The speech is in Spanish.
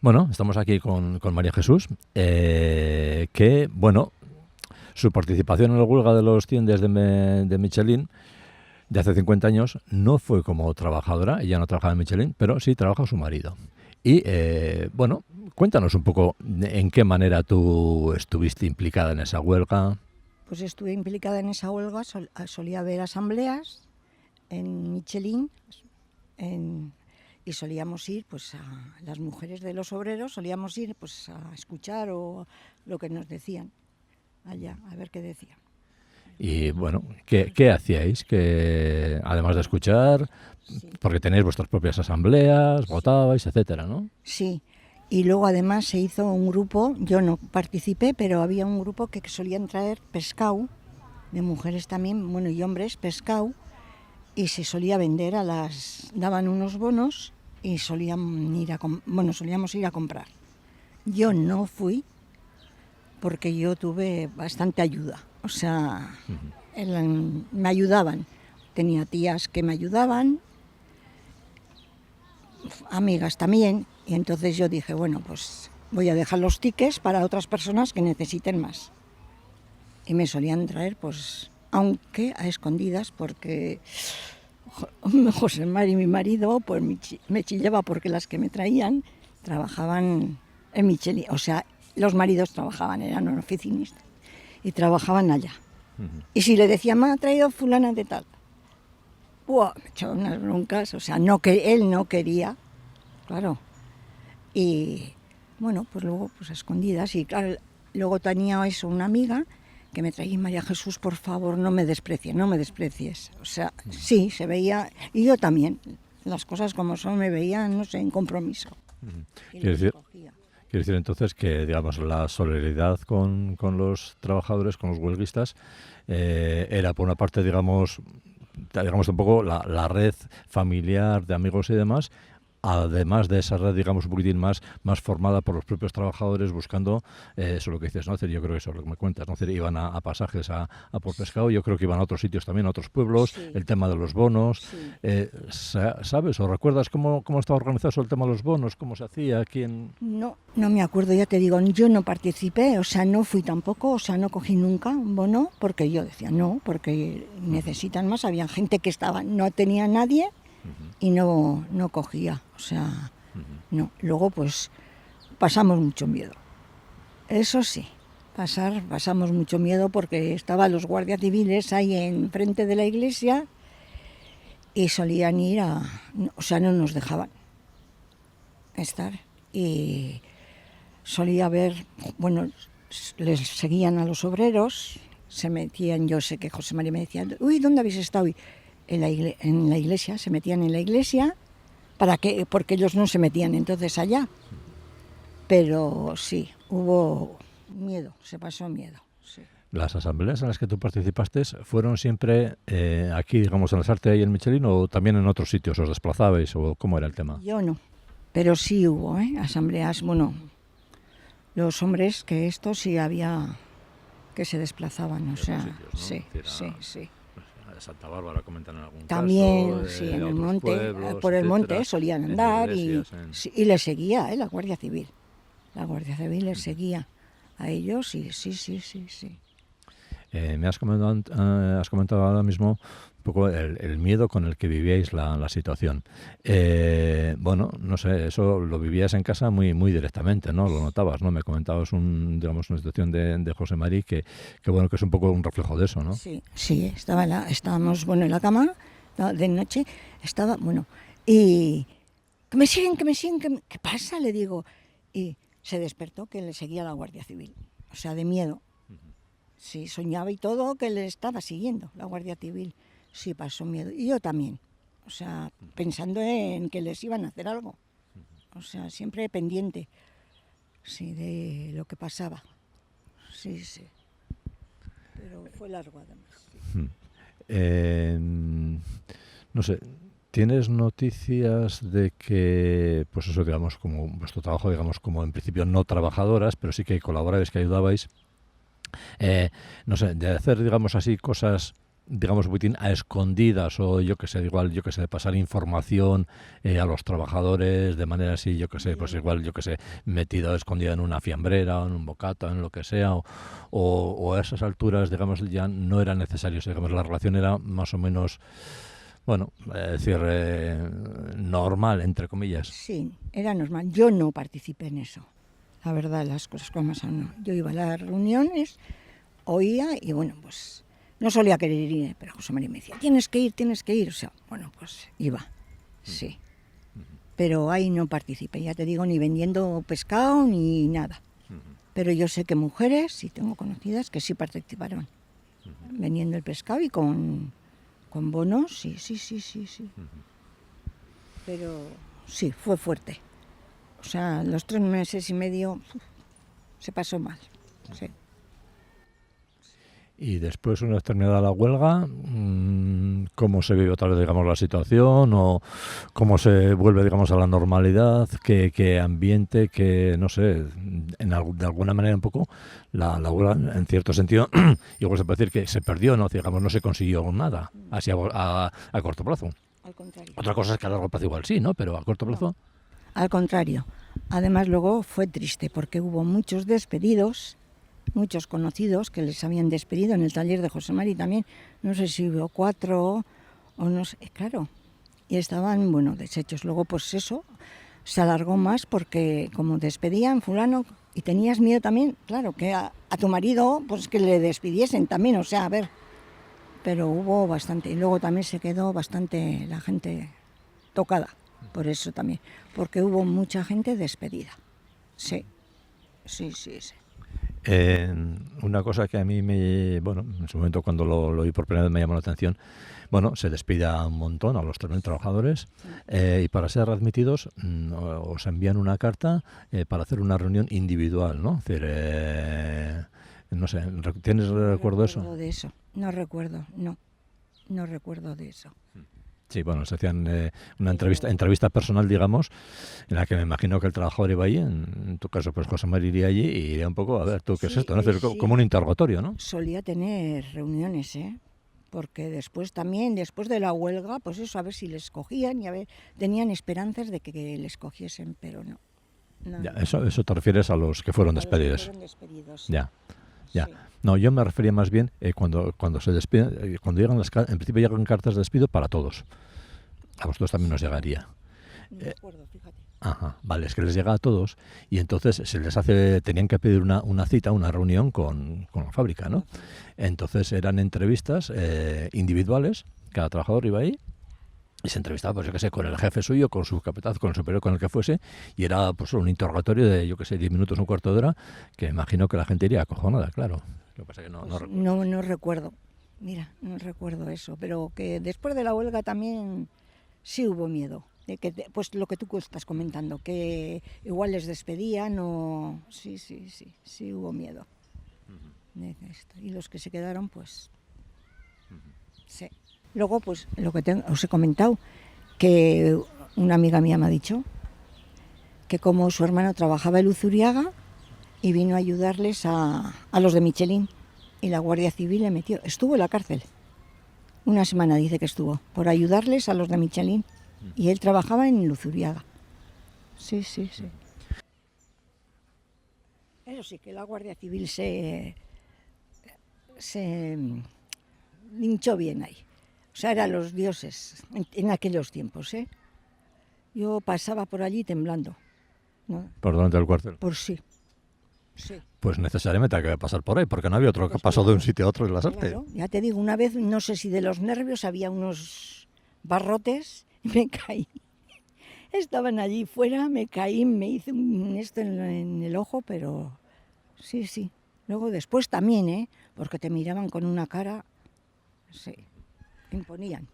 Bueno, estamos aquí con María Jesús, que, bueno, su participación en la huelga de los 100 días de Michelin de hace 50 años no fue como trabajadora, ella no trabajaba en Michelin, pero sí trabaja su marido. Y, bueno, cuéntanos un poco en qué manera tú estuviste implicada en esa huelga. Pues estuve implicada en esa huelga, solía haber asambleas en Michelin y solíamos ir, pues a las mujeres de los obreros, solíamos ir pues a escuchar o lo que nos decían allá, a ver qué decían. Y bueno, ¿qué hacíais? Que además de escuchar, Sí. porque tenéis vuestras propias asambleas, votabais, etcétera, ¿no? Sí, y luego además se hizo un grupo, yo no participé, pero había un grupo que solían traer pescado, de mujeres también, bueno, y hombres, pescado, y se solía vender daban unos bonos y solíamos ir a comprar. Yo no fui porque yo tuve bastante ayuda, o sea, me ayudaban, tenía tías que me ayudaban, amigas también, y entonces yo dije, bueno, pues voy a dejar los tickets para otras personas que necesiten más. Y me solían traer, pues, aunque a escondidas, porque José Mari, mi marido, pues me chillaba porque las que me traían trabajaban en Michelin, o sea, los maridos trabajaban, eran oficinistas, y trabajaban allá. Y si le decía, me ha traído fulana de tal, ¡buah! Me echaba unas broncas, o sea, él no quería, claro. Y bueno, pues luego pues a escondidas, y claro, luego tenía eso, una amiga que me traía, María Jesús, por favor, no me desprecies. O sea, sí, se veía, y yo también, las cosas como son, me veían, no sé, en compromiso. Y Quiere les decir, cogía. quiere decir entonces que, digamos, la solidaridad con los trabajadores, con los huelguistas, era por una parte, digamos un poco la red familiar de amigos y demás, además de esa red, digamos, un poquitín más formada por los propios trabajadores buscando, eso lo que dices, ¿no? Es decir, yo creo que eso es lo que me cuentas, ¿no? Es decir, iban a pasajes a por pescado, yo creo que iban a otros sitios también, a otros pueblos, Sí, el tema de los bonos, sí. ¿sabes o recuerdas cómo estaba organizado eso, el tema de los bonos, cómo se hacía, quién? No, no me acuerdo, ya te digo, yo no participé, o sea, no fui tampoco, o sea, no cogí nunca un bono, porque yo decía no, porque necesitan más, había gente que estaba, no tenía nadie y no cogía, o sea, no. Luego pues pasamos mucho miedo, eso sí, pasamos mucho miedo porque estaban los guardias civiles ahí enfrente de la iglesia y solían ir o sea, no nos dejaban estar y solía haber, bueno, les seguían a los obreros, se metían, yo sé que José María me decía, uy, ¿dónde habéis estado hoy? En la iglesia, se metían en la iglesia, porque ellos no se metían entonces allá. Pero sí, hubo miedo, se pasó miedo. Sí. ¿Las asambleas en las que tú participaste fueron siempre aquí, digamos, en la Sarte y en Michelin, o también en otros sitios os desplazabais, o cómo era el tema? Yo no, pero sí hubo, asambleas, bueno, los hombres que esto sí había que se desplazaban, o sea, Sitios, ¿no? sí, Es decir, sí, sí. a Santa Bárbara comentan en algún También, caso, sí, en a el otros monte, pueblos, por el monte etcétera, solían en andar iglesias, sí, y les seguía, la Guardia Civil. La Guardia Civil les seguía a ellos y sí, sí, sí, sí. Has comentado ahora mismo un poco el miedo con el que vivíais la situación. Bueno, no sé, eso lo vivías en casa muy directamente, ¿no? Lo notabas, ¿no? Me comentabas digamos, una situación de José María bueno, que es un poco un reflejo de eso, ¿no? Sí, sí, estábamos, bueno, en la cama de noche, estaba, bueno, y que me siguen, ¿qué pasa? Le digo, y se despertó que le seguía la Guardia Civil, o sea, de miedo. Sí, soñaba y todo que le estaba siguiendo la Guardia Civil. Sí, pasó miedo. Y yo también. O sea, pensando en que les iban a hacer algo. O sea, siempre pendiente, sí, de lo que pasaba. Sí, sí. Pero fue largo además. Sí. Eh, no sé, ¿tienes noticias de que, pues eso, digamos, como vuestro trabajo, digamos, como en principio no trabajadoras, pero sí que colaborabais, que ayudabais, no sé, de hacer, digamos así, cosas digamos, un poquitín a escondidas o yo que sé, igual, yo que sé, de pasar información a los trabajadores de manera así, yo que sé, pues igual, yo que sé, metido, escondido en una fiambrera o en un bocata, en lo que sea, o a esas alturas, digamos, ya no era necesario, digamos, la relación era más o menos, bueno, es decir, normal, entre comillas. Sí, era normal. Yo no participé en eso. La verdad, las cosas como son, no. Yo iba a las reuniones, oía y bueno, pues no solía querer ir, pero José María me decía, tienes que ir. O sea, bueno, pues iba, sí. Pero ahí no participé, ya te digo, ni vendiendo pescado ni nada. Pero yo sé que mujeres, sí tengo conocidas, que sí participaron. Vendiendo el pescado y con bonos, sí. Pero sí, fue fuerte. O sea, los 3 meses y medio se pasó mal. Sí. Y después, una vez terminada la huelga, ¿cómo se vive otra vez, digamos, la situación? ¿O cómo se vuelve, digamos, a la normalidad? ¿Qué ambiente? ¿Qué, no sé, de alguna manera un poco, la huelga, en cierto sentido, igual se puede decir que se perdió, ¿no? Digamos, no se consiguió nada, así a corto plazo. Al contrario. Otra cosa es que a largo plazo igual sí, ¿no? Pero a corto plazo... Al contrario. Además, luego fue triste porque hubo muchos despedidos, muchos conocidos que les habían despedido en el taller de José Mari también. No sé si hubo 4 o no sé, claro. Y estaban, bueno, deshechos. Luego, pues eso, se alargó más porque como despedían fulano y tenías miedo también, claro, que a tu marido, pues que le despidiesen también, o sea, a ver. Pero hubo bastante. Y luego también se quedó bastante la gente tocada, por eso también. Porque hubo mucha gente despedida. Sí. Una cosa que a mí bueno, en su momento cuando lo oí por primera vez me llamó la atención, bueno, se despide a un montón, a los 3.000 trabajadores, y para ser admitidos os envían una carta para hacer una reunión individual, ¿no? Es decir, no sé, ¿tienes recuerdo de eso? No recuerdo de eso. Sí, bueno, se hacían una entrevista personal, digamos, en la que me imagino que el trabajador iba allí, en tu caso, pues José María iría allí y iría un poco, a ver, ¿tú qué es esto? ¿No? Como un interrogatorio, ¿no? Solía tener reuniones, porque después de la huelga, pues eso, a ver si les cogían y a ver, tenían esperanzas de que les cogiesen, pero no. Ya, eso te refieres a los que fueron despedidos. Fueron despedidos. Ya. Sí. No, yo me refería más bien cuando se despiden, cuando llegan en principio llegan cartas de despido para todos. A vosotros también nos llegaría. No me acuerdo, fíjate. Ajá, vale, es que les llega a todos y entonces tenían que pedir una cita, una reunión con la fábrica, ¿no? Entonces eran entrevistas individuales, cada trabajador iba ahí y se entrevistaba, pues yo qué sé, con el jefe suyo, con su capitán, con el superior, con el que fuese, y era pues un interrogatorio de, yo qué sé, 10 minutos, un cuarto de hora, que imagino que la gente iría acojonada, claro. Lo que pasa es que no recuerdo. Mira, no recuerdo eso, pero que después de la huelga también sí hubo miedo. De que, pues lo que tú estás comentando, que igual les despedían o... Sí hubo miedo. De esto. Y los que se quedaron, pues... Sí. Luego, pues lo que os he comentado, que una amiga mía me ha dicho que como su hermano trabajaba en Luzuriaga y vino a ayudarles a los de Michelin y la Guardia Civil le metió, estuvo en la cárcel. Una semana dice que estuvo, por ayudarles a los de Michelin. Y él trabajaba en Luzuriaga. Sí. Eso sí, que la Guardia Civil se hinchó bien ahí. O sea, eran los dioses en aquellos tiempos, ¿eh? Yo pasaba por allí temblando, ¿no? ¿Por delante del cuartel? Por sí. Pues necesariamente hay que pasar por ahí, porque no había otro que pasó de un sitio a otro en la suerte. Claro, ya te digo, una vez, no sé si de los nervios, había unos barrotes y me caí. Estaban allí fuera, me caí, me hice esto en el ojo, pero sí. Luego después también, porque te miraban con una cara, sí, imponían.